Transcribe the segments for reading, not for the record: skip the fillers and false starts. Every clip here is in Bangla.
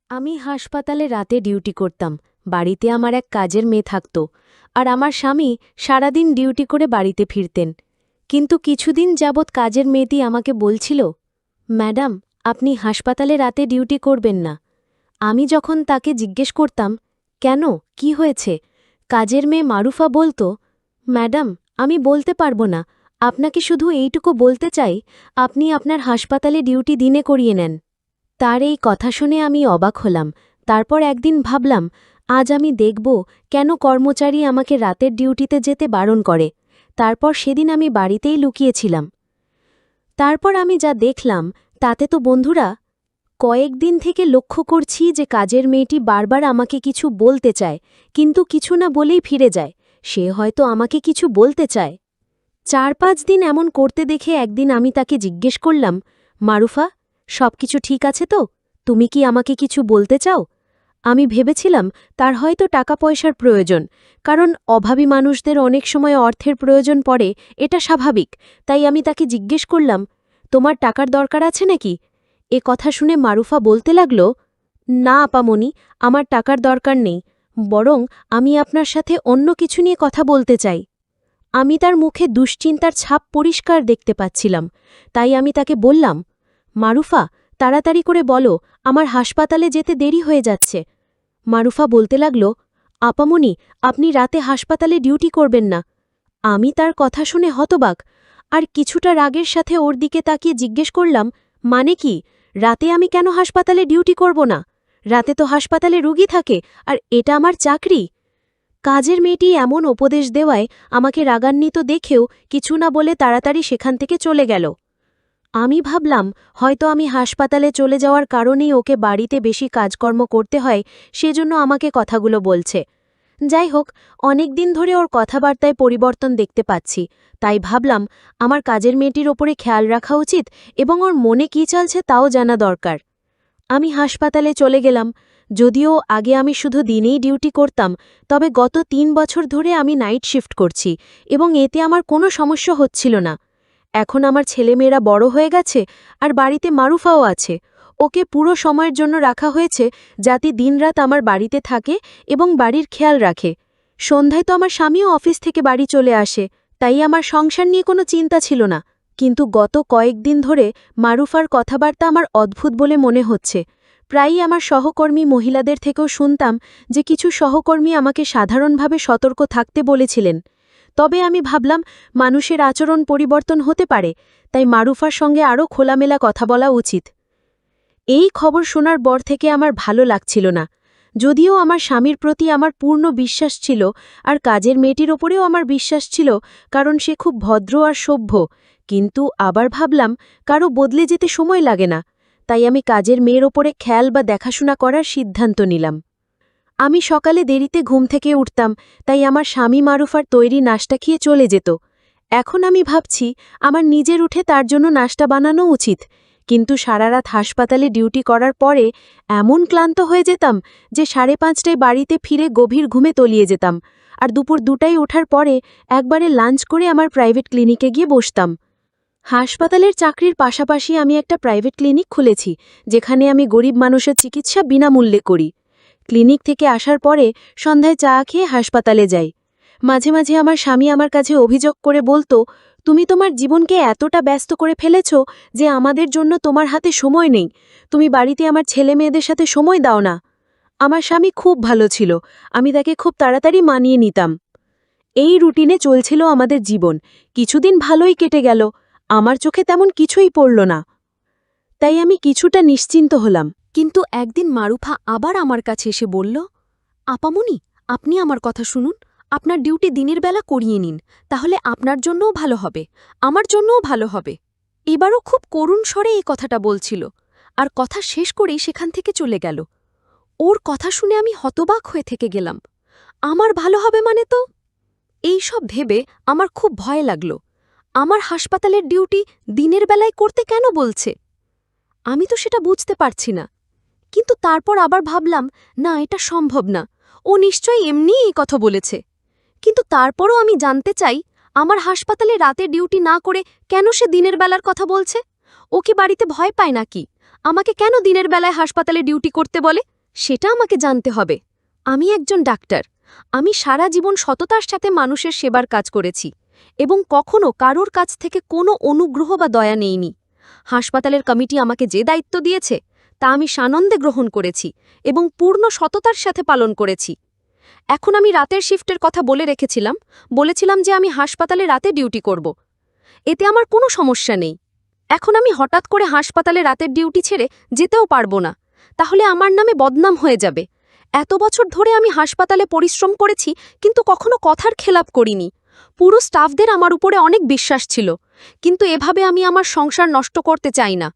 আমি হাসপাতালে রাতে ডিউটি করতাম। বাড়িতে আমার এক কাজের মেয়ে থাকত, আর আমার স্বামী সারাদিন ডিউটি করে বাড়িতে ফিরতেন। কিন্তু কিছুদিন যাবৎ কাজের মেয়েটি আমাকে বলছিল, ম্যাডাম, আপনি হাসপাতালে রাতে ডিউটি করবেন না। আমি যখন তাকে জিজ্ঞেস করতাম, কেন, কি হয়েছে, কাজের মেয়ে মারুফা বলতো, ম্যাডাম, আমি বলতে পারবো না, আপনাকে শুধু এইটুকু বলতে চাই, আপনি আপনার হাসপাতালে ডিউটি দিনে করিয়ে নেন। তার এই কথা শুনে আমি অবাক হলাম। তারপর একদিন ভাবলাম, আজ আমি দেখব কেন কর্মচারী আমাকে রাতের ডিউটিতে যেতে বারণ করে। তারপর সেদিন আমি বাড়িতেই লুকিয়েছিলাম। তারপর আমি যা দেখলাম তাতে তো বন্ধুরা, কয়েকদিন থেকে লক্ষ্য করছি যে কাজের মেয়েটি বারবার আমাকে কিছু বলতে চায়, কিন্তু কিছু না বলেই ফিরে যায়। সে হয়তো আমাকে কিছু বলতে চায়। ৪-৫ দিন এমন করতে দেখে একদিন আমি তাকে জিজ্ঞেস করলাম, মারুফা, সবকিছু ঠিক আছে তো? তুমি কি আমাকে কিছু বলতে চাও? আমি ভেবেছিলাম তার হয়তো টাকা পয়সার প্রয়োজন, কারণ অভাবী মানুষদের অনেক সময় অর্থের প্রয়োজন পড়ে, এটা স্বাভাবিক। তাই আমি তাকে জিজ্ঞেস করলাম, তোমার টাকার দরকার আছে নাকি? এ কথা শুনে মারুফা বলতে লাগল, না আপামনি, আমার টাকার দরকার নেই, বরং আমি আপনার সাথে অন্য কিছু নিয়ে কথা বলতে চাই। আমি তার মুখে দুশ্চিন্তার ছাপ পরিষ্কার দেখতে পাচ্ছিলাম। তাই আমি তাকে বললাম, মারুফা, তাড়াতাড়ি করে বলো, আমার হাসপাতালে যেতে দেরি হয়ে যাচ্ছে। মারুফা বলতে লাগল, আপামনি, আপনি রাতে হাসপাতালে ডিউটি করবেন না। আমি তার কথা শুনে হতবাক, আর কিছুটা রাগের সাথে ওর দিকে তাকিয়ে জিজ্ঞেস করলাম, মানে কি, রাতে আমি কেন হাসপাতালে ডিউটি করব না? রাতে তো হাসপাতালে রোগী থাকে, আর এটা আমার চাকরি। কাজের মেয়েটি এমন উপদেশ দেওয়ায় আমাকে রাগান্বিত দেখেও কিছু না বলে তাড়াতাড়ি সেখান থেকে চলে গেল। আমি ভাবলাম হয়তো আমি হাসপাতালে চলে যাওয়ার কারণেই ওকে বাড়িতে বেশি কাজকর্ম করতে হয়, সেজন্য আমাকে কথাগুলো বলছে। যাই হোক, অনেক দিন ধরে ওর কথাবার্তায় পরিবর্তন দেখতে পাচ্ছি। তাই ভাবলাম আমার কাজের মেয়েটির ওপরে খেয়াল রাখা উচিত এবং ওর মনে কী চলছে তাও জানা দরকার। আমি হাসপাতালে চলে গেলাম। যদিও আগে আমি শুধু দিনেই ডিউটি করতাম, তবে গত ৩ বছর ধরে আমি নাইট শিফট করছি এবং এতে আমার কোনো সমস্যা হচ্ছিল না। এখন আমার ছেলেমেয়েরা বড় হয়ে গেছে, আর বাড়িতে মারুফাও আছে। ওকে পুরো সময়ের জন্য রাখা হয়েছে, যাতে দিনরাত আমার বাড়িতে থাকে এবং বাড়ির খেয়াল রাখে। সন্ধ্যায় তো আমার স্বামীও অফিস থেকে বাড়ি চলে আসে, তাই আমার সংসার নিয়ে কোনো চিন্তা ছিল না। কিন্তু গত কয়েকদিন ধরে মারুফার কথাবার্তা আমার অদ্ভুত বলে মনে হচ্ছে। প্রায়ই আমার সহকর্মী মহিলাদের থেকেও শুনতাম যে কিছু সহকর্মী আমাকে সাধারণভাবে সতর্ক থাকতে বলেছিলেন। তবে আমি ভাবলাম মানুষের আচরণ পরিবর্তন হতে পারে, তাই মারুফার সঙ্গে আরও খোলামেলা কথা বলা উচিত। এই খবর শোনার পর থেকে আমার ভালো লাগছিল না। যদিও আমার স্বামীর প্রতি আমার পূর্ণ বিশ্বাস ছিল, আর কাজের মেয়েটির ওপরেও আমার বিশ্বাস ছিল, কারণ সে খুব ভদ্র আর সভ্য, কিন্তু আবার ভাবলাম কারো বদলে যেতে সময় লাগে না। তাই আমি কাজের মেয়ের ওপরে খেয়াল বা দেখাশোনা করার সিদ্ধান্ত নিলাম। আমি সকালে দেরিতে ঘুম থেকে উঠতাম, তাই আমার স্বামী মারুফার তৈরি নাশতা খেয়ে চলে যেত। এখন আমি ভাবছি আমার নিজের উঠে তার জন্য নাশতা বানানো উচিত, কিন্তু সারারাত হাসপাতালে ডিউটি করার পরে এমন ক্লান্ত হয়ে যেতাম যে 5:30টায় বাড়িতে ফিরে গভীর ঘুমে তলিয়ে যেতাম, আর দুপুর 2টায় ওঠার পরে একবারে লাঞ্চ করে আমার প্রাইভেট ক্লিনিকে গিয়ে বসতাম। হাসপাতালের চাকরির পাশাপাশি আমি একটা প্রাইভেট ক্লিনিক খুলেছি, যেখানে আমি গরিব মানুষের চিকিৎসা বিনামূল্যে করি। ক্লিনিক থেকে আসার পরে সন্ধ্যায় চা খেয়ে হাসপাতালে যাই। মাঝে মাঝে আমার স্বামী আমার কাছে অভিযোগ করে বলতো, তুমি তোমার জীবনকে এতটা ব্যস্ত করে ফেলেছ যে আমাদের জন্য তোমার হাতে সময় নেই, তুমি বাড়িতে আমার ছেলে মেয়েদের সাথে সময় দাও না। আমার স্বামী খুব ভালো ছিল, আমি তাকে খুব তাড়াতাড়ি মানিয়ে নিতাম। এই রুটিনে চলছিল আমাদের জীবন। কিছুদিন ভালোই কেটে গেল, আমার চোখে তেমন কিছুই পড়ল না। তাই আমি কিছুটা নিশ্চিন্ত হলাম। কিন্তু একদিন মারুফা আবার আমার কাছে এসে বলল, আপামনি, আপনি আমার কথা শুনুন, আপনার ডিউটি দিনের বেলা করিয়ে নিন, তাহলে আপনার জন্যও ভালো হবে, আমার জন্যও ভালো হবে। এবারও খুব করুণ স্বরে এই কথাটা বলছিল, আর কথা শেষ করেই সেখান থেকে চলে গেল। ওর কথা শুনে আমি হতবাক হয়ে থেকে গেলাম। আমার ভালো হবে মানে তো? এই সব ভেবে আমার খুব ভয় লাগল। আমার হাসপাতালের ডিউটি দিনের বেলায় করতে কেন বলছে? আমি তো সেটা বুঝতে পারছি না। কিন্তু তারপর আবার ভাবলাম, না, এটা সম্ভব না, ও নিশ্চয়ই এমনিই এই কথা বলেছে। কিন্তু তারপরও আমি জানতে চাই, আমার হাসপাতালে রাতে ডিউটি না করে কেন সে দিনের বেলার কথা বলছে? ও কি বাড়িতে ভয় পায় নাকি? আমাকে কেন দিনের বেলায় হাসপাতালে ডিউটি করতে বলে? সেটা আমাকে জানতে হবে। আমি একজন ডাক্তার। আমি সারা জীবন সততার সাথে মানুষের সেবার কাজ করেছি এবং কখনো কারোর কাছ থেকে কোনো অনুগ্রহ বা দয়া নেইনি। হাসপাতালের কমিটি আমাকে যে দায়িত্ব দিয়েছে তা আমি সানন্দে গ্রহণ করেছি এবং পূর্ণ সততার সাথে পালন করেছি। এখন আমি রাতের শিফটের কথা বলেছিলাম যে আমি হাসপাতালে রাতে ডিউটি করব। এতে আমার কোনো সমস্যা নেই। এখন আমি হঠাৎ করে হাসপাতালে রাতের ডিউটি ছেড়ে যেতেও পারবো না, তাহলে আমার নামে বদনাম হয়ে যাবে। এত বছর ধরে আমি হাসপাতালে পরিশ্রম করেছি, কিন্তু কখনো কথার খেলাপ করিনি। পুরো স্টাফদের আমার উপরে অনেক বিশ্বাস ছিল, কিন্তু এভাবে আমি আমার সংসার নষ্ট করতে চাই না।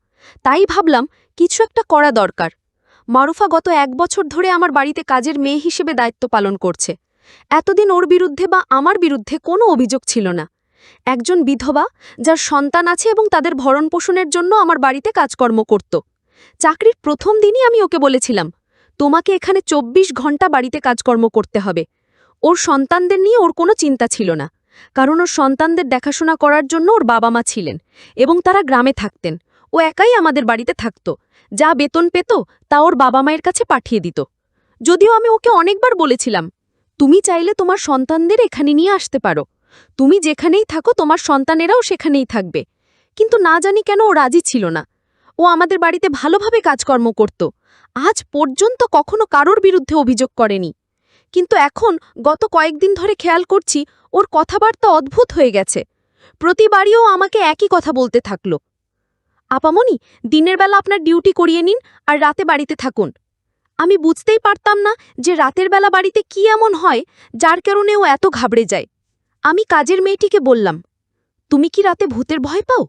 তাই ভাবলাম কিছু একটা করা দরকার। মারুফা গত 1 বছর ধরে আমার বাড়িতে কাজের মেয়ে হিসেবে দায়িত্ব পালন করছে। এতদিন ওর বিরুদ্ধে বা আমার বিরুদ্ধে কোনো অভিযোগ ছিল না। একজন বিধবা যার সন্তান আছে এবং তাদের ভরণপোষণের জন্য আমার বাড়িতে কাজকর্ম করত। চাকরির প্রথম দিনই আমি ওকে বলেছিলাম, তোমাকে এখানে 24 ঘন্টা বাড়িতে কাজকর্ম করতে হবে। ওর সন্তানদের নিয়ে ওর কোনো চিন্তা ছিল না, কারণ ওর সন্তানদের দেখাশোনা করার জন্য ওর বাবা মা ছিলেন এবং তারা গ্রামে থাকতেন। ও একাই আমাদের বাড়িতে থাকত। যা বেতন পেত তা ওর বাবা মায়ের কাছে পাঠিয়ে দিত। যদিও আমি ওকে অনেকবার বলেছিলাম, তুমি চাইলে তোমার সন্তানদের এখানে নিয়ে আসতে পারো। তুমি যেখানেই থাকো তোমার সন্তানেরাও সেখানেই থাকবে। কিন্তু না জানি কেন ও রাজি ছিল না। ও আমাদের বাড়িতে ভালোভাবে কাজকর্ম করত। আজ পর্যন্ত কখনো কারোর বিরুদ্ধে অভিযোগ করেনি। কিন্তু এখন গত কয়েকদিন ধরে খেয়াল করছি ওর কথাবার্তা অদ্ভুত হয়ে গেছে। প্রতিবারই ও আমাকে একই কথা বলতে থাকল, আপামনি, দিনের বেলা আপনার ডিউটি করিয়ে নিন আর রাতে বাড়িতে থাকুন। আমি বুঝতেই পারতাম না যে রাতের বেলা বাড়িতে কি এমন হয় যার কারণে ও এত ঘাবড়ে যায়। আমি কাজের মেয়েটিকে বললাম, তুমি কি রাতে ভূতের ভয় পাও?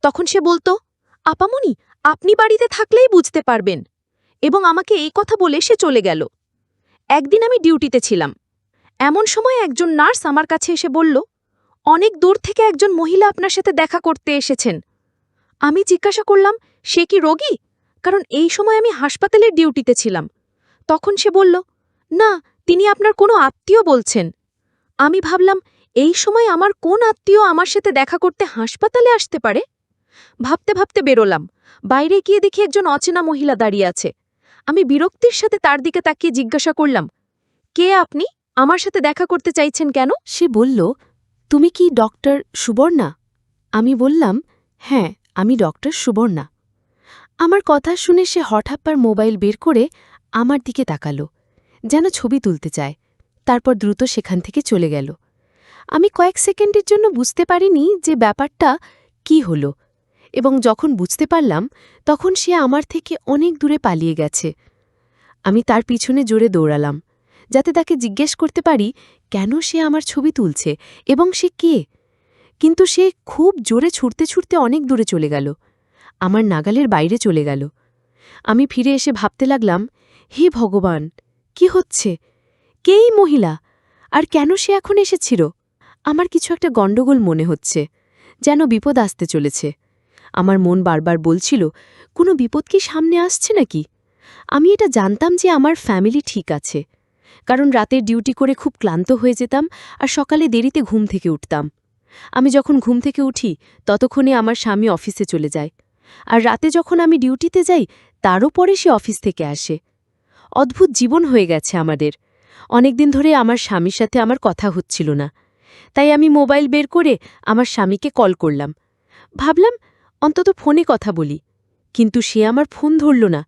তখন সে বলতো, আপামনি, আপনি বাড়িতে থাকলেই বুঝতে পারবেন। এবং আমাকে এই কথা বলে সে চলে গেল। একদিন আমি ডিউটিতে ছিলাম। এমন সময় একজন নার্স আমার কাছে এসে বলল, অনেক দূর থেকে একজন মহিলা আপনার সাথে দেখা করতে এসেছেন। আমি জিজ্ঞাসা করলাম, সে কি রোগী? কারণ এই সময় আমি হাসপাতালের ডিউটিতে ছিলাম। তখন সে বলল, না, তিনি আপনার কোনো আত্মীয় বলছেন। আমি ভাবলাম, এই সময় আমার কোন আত্মীয় আমার সাথে দেখা করতে হাসপাতালে আসতে পারে? ভাবতে ভাবতে বেরোলাম। বাইরে গিয়ে দেখি একজন অচেনা মহিলা দাঁড়িয়ে আছে। আমি বিরক্তির সাথে তার দিকে তাকিয়ে জিজ্ঞাসা করলাম, কে আপনি? আমার সাথে দেখা করতে চাইছেন কেন? সে বলল, তুমি কি ডক্টর সুবর্ণা? আমি বললাম, হ্যাঁ, আমি ডক্টর সুবর্ণা। আমার কথা শুনে সে হঠাৎ মোবাইল বের করে আমার দিকে তাকালো, যেন ছবি তুলতে চায়। তারপর দ্রুত সেখান থেকে চলে গেল। আমি কয়েক সেকেন্ডের জন্য বুঝতে পারিনি যে ব্যাপারটা কি হলো, এবং যখন বুঝতে পারলাম তখন সে আমার থেকে অনেক দূরে পালিয়ে গেছে। আমি তার পিছনে জোরে দৌড়ালাম, যাতে তাকে জিজ্ঞেস করতে পারি কেন সে আমার ছবি তুলছে এবং সে কে। কিন্তু সে খুব জোরে ছুটতে ছুটতে অনেক দূরে চলে গেল, আমার নাগালের বাইরে চলে গেল। আমি ফিরে এসে ভাবতে লাগলাম, হে ভগবান, কি হচ্ছে? কে এই মহিলা, আর কেন সে এখন এসেছিল? আমার কিছু একটা গণ্ডগোল মনে হচ্ছে, যেন বিপদ আসতে চলেছে। আমার মন বারবার বলছিল, কোনো বিপদ কি সামনে আসছে নাকি? আমি এটা জানতাম যে আমার ফ্যামিলি ঠিক আছে, কারণ রাতের ডিউটি করে খুব ক্লান্ত হয়ে যেতাম আর সকালে দেরিতে ঘুম থেকে উঠতাম। আমি যখন ঘুম থেকে উঠি ততক্ষণে আমার স্বামী অফিসে চলে যায়, আর রাতে যখন আমি ডিউটিতে যাই তারও পরে সে অফিস থেকে আসে। অদ্ভুত জীবন হয়ে গেছে আমাদের। অনেকদিন ধরে আমার স্বামীর সাথে আমার কথা হচ্ছিল না, তাই আমি মোবাইল বের করে আমার স্বামীকে কল করলাম। ভাবলাম অন্তত ফোনে কথা বলি, কিন্তু সে আমার ফোন ধরল না।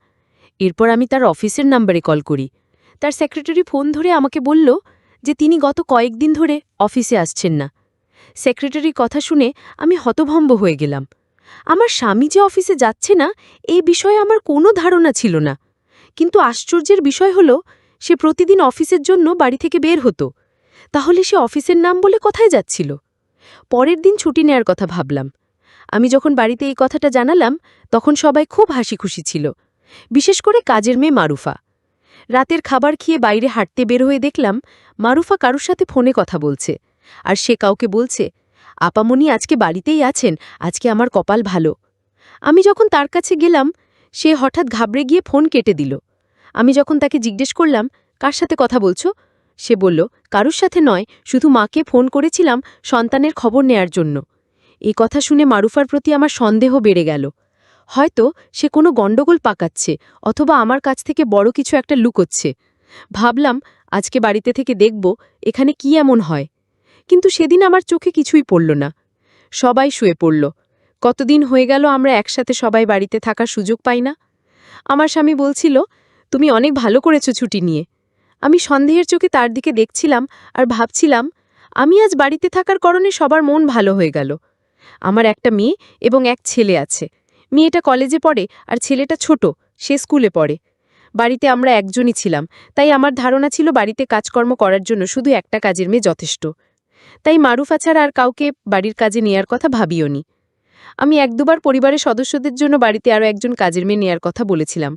এরপর আমি তার অফিসের নাম্বারে কল করি। তার সেক্রেটারি ফোন ধরে আমাকে বলল যে তিনি গত কয়েকদিন ধরে অফিসে আসছেন না। সেক্রেটারির কথা শুনে আমি হতভম্ব হয়ে গেলাম। আমার স্বামী যে অফিসে যাচ্ছে না এই বিষয়ে আমার কোনো ধারণা ছিল না, কিন্তু আশ্চর্যের বিষয় হল সে প্রতিদিন অফিসের জন্য বাড়ি থেকে বের হতো। তাহলে সে অফিসের নাম বলে কোথায় যাচ্ছিল? পরের দিন ছুটি নেয়ার কথা ভাবলাম। আমি যখন বাড়িতে এই কথাটা জানালাম তখন সবাই খুব হাসি খুশি ছিল, বিশেষ করে কাজের মেয়ে মারুফা। রাতের খাবার খেয়ে বাইরে হাঁটতে বের হয়ে দেখলাম মারুফা কারুর সাথে ফোনে কথা বলছে, আর সে কাউকে বলছে, আপামনি আজকে বাড়িতেই আছেন, আজকে আমার কপাল ভালো। আমি যখন তার কাছে গেলাম সে হঠাৎ ঘাবড়ে গিয়ে ফোন কেটে দিল। আমি যখন তাকে জিজ্ঞেস করলাম, কার সাথে কথা বলছো? সে বলল, কারুর সাথে নয়, শুধু মাকে ফোন করেছিলাম সন্তানের খবর নেয়ার জন্য। এই কথা শুনে মারুফার প্রতি আমার সন্দেহ বেড়ে গেল। হয়তো সে কোনো গণ্ডগোল পাকাচ্ছে অথবা আমার কাছ থেকে বড় কিছু একটা লুকোচ্ছে। ভাবলাম আজকে বাড়িতে থেকে দেখব এখানে কি এমন হয়। কিন্তু সেদিন আমার চোখে কিছুই পড়ল না। সবাই শুয়ে পড়ল। কতদিন হয়ে গেল আমরা একসাথে সবাই বাড়িতে থাকার সুযোগ পাই না। আমার স্বামী বলছিল, তুমি অনেক ভালো করেছো ছুটি নিয়ে। আমি সন্দেহের চোখে তার দিকে দেখছিলাম আর ভাবছিলাম, আমি আজ বাড়িতে থাকার কারণে সবার মন ভালো হয়ে গেল। আমার একটা মেয়ে এবং এক ছেলে আছে। মেয়েটা কলেজে পড়ে আর ছেলেটা ছোট, সে স্কুলে পড়ে। বাড়িতে আমরা একজনই ছিলাম, তাই আমার ধারণা ছিল বাড়িতে কাজকর্ম করার জন্য শুধু একটা কাজের মেয়ে যথেষ্ট। তাই মারুফা ছাড়া আর কাউকে বাড়ির কাজে নেয়ার কথা ভাবিওনি। আমি এক দুবার পরিবারের সদস্যদের জন্য বাড়িতে আরও একজন কাজের মেয়ে নেয়ার কথা বলেছিলাম।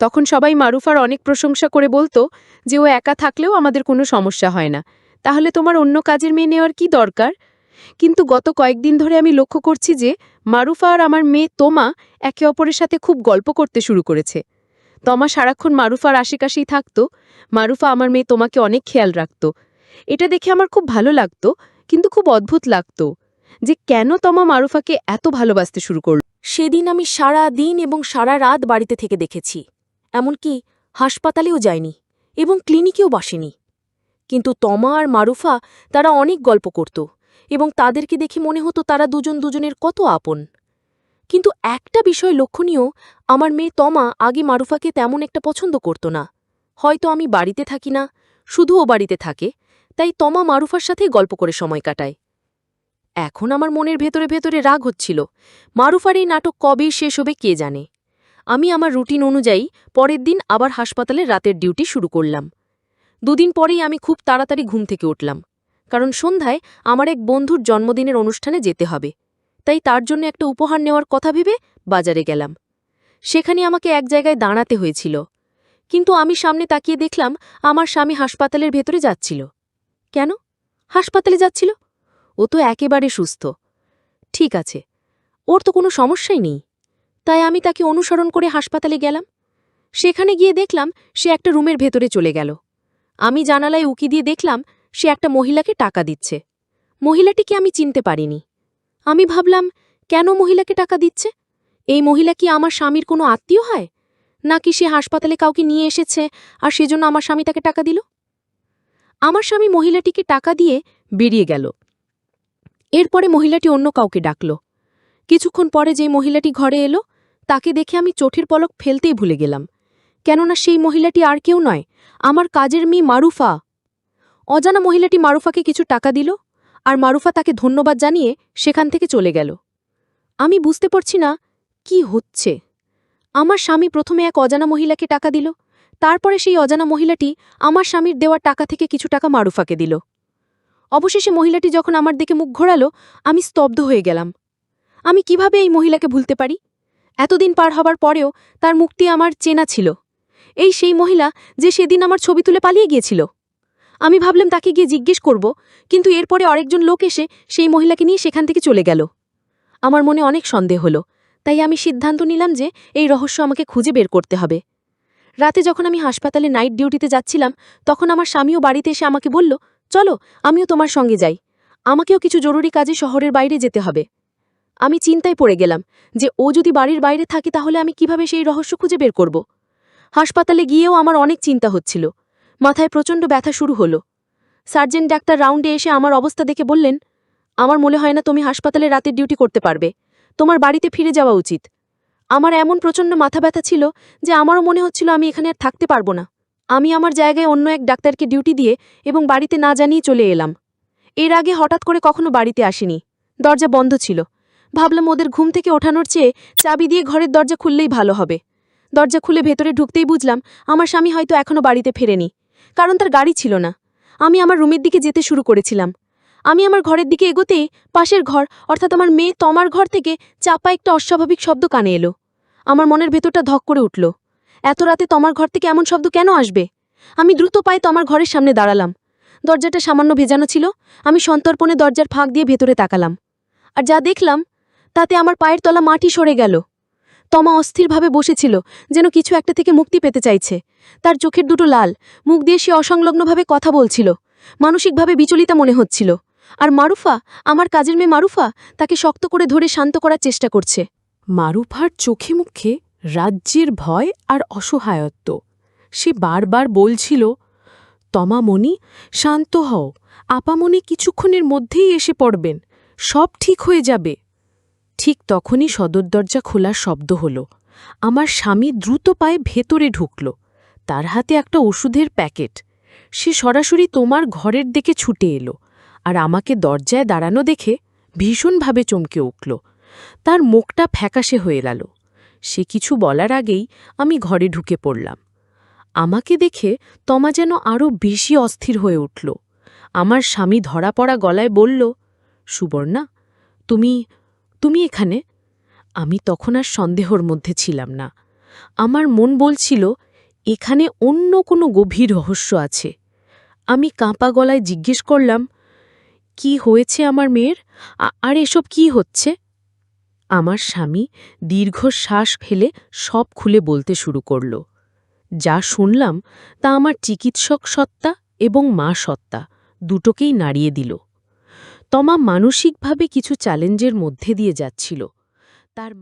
তখন সবাই মারুফার অনেক প্রশংসা করে বলতো যে ও একা থাকলেও আমাদের কোনো সমস্যা হয় না, তাহলে তোমার অন্য কাজের মেয়ে নেওয়ার কি দরকার। কিন্তু গত কয়েকদিন ধরে আমি লক্ষ্য করছি যে মারুফা আর আমার মেয়ে তোমা একে অপরের সাথে খুব গল্প করতে শুরু করেছে। তমা সারাক্ষণ মারুফার আশেপাশেই থাকত। মারুফা আমার মেয়ে তোমাকে অনেক খেয়াল রাখত। এটা দেখে আমার খুব ভালো লাগতো, কিন্তু খুব অদ্ভুত লাগতো যে কেন তমা মারুফাকে এত ভালোবাসতে শুরু করল। সেদিন আমি সারা দিন এবং সারা রাত বাড়িতে থেকে দেখেছি। এমনকি হাসপাতালেও যায়নি এবং ক্লিনিকেও বসেনি। কিন্তু তমা আর মারুফা তারা অনেক গল্প করত এবং তাদেরকে দেখে মনে হতো তারা দুজন দুজনের কত আপন। কিন্তু একটা বিষয় লক্ষণীয়, আমার মেয়ে তমা আগে মারুফাকে তেমন একটা পছন্দ করত না। হয়তো আমি বাড়িতে থাকি না, শুধু ও বাড়িতে থাকে, তাই তমা মারুফার সাথেই গল্প করে সময় কাটায়। এখন আমার মনের ভেতরে ভেতরে রাগ হচ্ছিল, মারুফার এই নাটক কবেই শেষ হবে কে জানে। আমি আমার রুটিন অনুযায়ী পরের দিন আবার হাসপাতালে রাতের ডিউটি শুরু করলাম। দুদিন পরেই আমি খুব তাড়াতাড়ি ঘুম থেকে উঠলাম, কারণ সন্ধ্যায় আমার এক বন্ধুর জন্মদিনের অনুষ্ঠানে যেতে হবে। তাই তার জন্য একটা উপহার নেওয়ার কথা ভেবে বাজারে গেলাম। সেখানে আমাকে এক জায়গায় দাঁড়াতে হয়েছিল, কিন্তু আমি সামনে তাকিয়ে দেখলাম আমার স্বামী হাসপাতালের ভেতরে যাচ্ছিল। কেন হাসপাতালে যাচ্ছিল? ও তো একেবারে সুস্থ। ঠিক আছে, ওর তো কোনো সমস্যাই নেই। তাই আমি তাকে অনুসরণ করে হাসপাতালে গেলাম। সেখানে গিয়ে দেখলাম সে একটা রুমের ভেতরে চলে গেল। আমি জানালায় উকি দিয়ে দেখলাম সে একটা মহিলাকে টাকা দিচ্ছে। মহিলাটিকে আমি চিনতে পারিনি। আমি ভাবলাম, কেন মহিলাকে টাকা দিচ্ছে? এই মহিলা কি আমার স্বামীর কোনো আত্মীয় হয়, নাকি সে হাসপাতালে কাউকে নিয়ে এসেছে আর সেজন্য আমার স্বামী তাকে টাকা দিল? আমার স্বামী মহিলাটিকে টাকা দিয়ে বেরিয়ে গেল। এরপরে মহিলাটি অন্য কাউকে ডাকল। কিছুক্ষণ পরে যে মহিলাটি ঘরে এলো, তাকে দেখে আমি চোখের পলক ফেলতেই ভুলে গেলাম, কেননা সেই মহিলাটি আর কেউ নয়, আমার কাজের মেয়ে মারুফা। অজানা মহিলাটি মারুফাকে কিছু টাকা দিল, আর মারুফা তাকে ধন্যবাদ জানিয়ে সেখান থেকে চলে গেল। আমি বুঝতে পারছি না কি হচ্ছে। আমার স্বামী প্রথমে এক অজানা মহিলাকে টাকা দিল, তারপরে সেই অজানা মহিলাটি আমার স্বামীর দেওয়া টাকা থেকে কিছু টাকা মারুফাকে দিল। অবশেষে মহিলাটি যখন আমার দিকে মুখ ঘোরালো, আমি স্তব্ধ হয়ে গেলাম। আমি কিভাবে এই মহিলাকে ভুলতে পারি? এতদিন পার হবার পরেও তার মুখটি আমার চেনা ছিল। এই সেই মহিলা যে সেদিন আমার ছবি তুলে পালিয়ে গিয়েছিল। আমি ভাবলাম তাকে গিয়ে জিজ্ঞেস করব, কিন্তু এরপরে আরেকজন লোক এসে সেই মহিলাকে নিয়ে সেখান থেকে চলে গেল। আমার মনে অনেক সন্দেহ হলো, তাই আমি সিদ্ধান্ত নিলাম যে এই রহস্য আমাকে খুঁজে বের করতে হবে। রাতে যখন আমি হাসপাতালে নাইট ডিউটিতে যাচ্ছিলাম, তখন আমার স্বামীও বাড়িতে এসে আমাকে বলল, চলো আমিও তোমার সঙ্গে যাই, আমাকেও কিছু জরুরি কাজে শহরের বাইরে যেতে হবে। আমি চিন্তায় পড়ে গেলাম যে ও যদি বাড়ির বাইরে থাকে তাহলে আমি কিভাবে সেই রহস্য খুঁজে বের করব। হাসপাতালে গিয়েও আমার অনেক চিন্তা হচ্ছিল, মাথায় প্রচণ্ড ব্যথা শুরু হলো। সার্জেন্ট ডাক্তার রাউন্ডে এসে আমার অবস্থা দেখে বললেন, আমার মনে হয় না তুমি হাসপাতালে রাতের ডিউটি করতে পারবে, তোমার বাড়িতে ফিরে যাওয়া উচিত। আমার এমন প্রচণ্ড মাথা ব্যথা ছিল যে আমারও মনে হচ্ছিল আমি এখানে আর থাকতে পারবো না। আমি আমার জায়গায় অন্য এক ডাক্তারকে ডিউটি দিয়ে এবং বাড়িতে না জানিয়ে চলে এলাম। এর আগে হঠাৎ করে কখনো বাড়িতে আসিনি। দরজা বন্ধ ছিল। ভাবলাম ওদের ঘুম থেকে ওঠানোর চেয়ে চাবি দিয়ে ঘরের দরজা খুললেই ভালো হবে। দরজা খুলে ভেতরে ঢুকতেই বুঝলাম আমার স্বামী হয়তো এখনও বাড়িতে ফেরেনি, কারণ তার গাড়ি ছিল না। আমি আমার রুমের দিকে যেতে শুরু করেছিলাম। আমি আমার ঘরের দিকে এগোতেই পাশের ঘর অর্থাৎ আমার মেয়ে তমার ঘর থেকে চাপা একটা অস্বাভাবিক শব্দ কানে এলো। আমার মনের ভেতরটা ধক করে উঠল। এত রাতে তমার ঘর থেকে এমন শব্দ কেন আসবে? আমি দ্রুত পায়ে তমার ঘরের সামনে দাঁড়ালাম। দরজাটা সামান্য ভেজানো ছিল। আমি সন্তর্পণে দরজার ফাঁক দিয়ে ভেতরে তাকালাম, আর যা দেখলাম তাতে আমার পায়ের তলা মাটি সরে গেল। তমা অস্থিরভাবে বসেছিল, যেন কিছু একটা থেকে মুক্তি পেতে চাইছে। তার চোখের দুটো লাল, মুখ দিয়ে সে অসংলগ্নভাবে কথা বলছিল, মানসিকভাবে বিচলিতা মনে হচ্ছিল। আর মারুফা, আমার কাজের মেয়ে মারুফা, তাকে শক্ত করে ধরে শান্ত করার চেষ্টা করছে। মারুফার চোখে মুখে রাজ্যের ভয় আর অসহায়ত্ব। সে বারবার বলছিল, তমামণি, শান্ত হও, আপামনি কিছুক্ষণের মধ্যেই এসে পড়বেন, সব ঠিক হয়ে যাবে। ঠিক তখনই সদর দরজা খোলার শব্দ হল। আমার স্বামী দ্রুত পায়ে ভেতরে ঢুকল। তার হাতে একটা ওষুধের প্যাকেট। সে সরাসরি তোমার ঘরের দিকে ছুটে এলো, আর আমাকে দরজায় দাঁড়ানো দেখে ভীষণভাবে চমকে উঠল। তার মুখটা ফ্যাকাশে হয়ে গেল। সে কিছু বলার আগেই আমি ঘরে ঢুকে পড়লাম। আমাকে দেখে তমা যেন আরও বেশি অস্থির হয়ে উঠল। আমার স্বামী ধরা পড়া গলায় বলল, সুবর্ণা, তুমি এখানে? আমি তখন আর সন্দেহর মধ্যে ছিলাম না। আমার মন বলছিল, এখানে অন্য কোনো গভীর রহস্য আছে। আমি কাঁপা গলায় জিজ্ঞেস করলাম, কি হয়েছে আমার মেয়ের? আর এসব কি হচ্ছে? আমার স্বামী দীর্ঘশ্বাস ফেলে সব খুলে বলতে শুরু করল। যা শুনলাম তা আমার চিকিৎসক সত্তা এবং মা সত্তা দুটোকেই নাড়িয়ে দিল। তমা মানসিকভাবে কিছু চ্যালেঞ্জের মধ্যে দিয়ে যাচ্ছিল। তার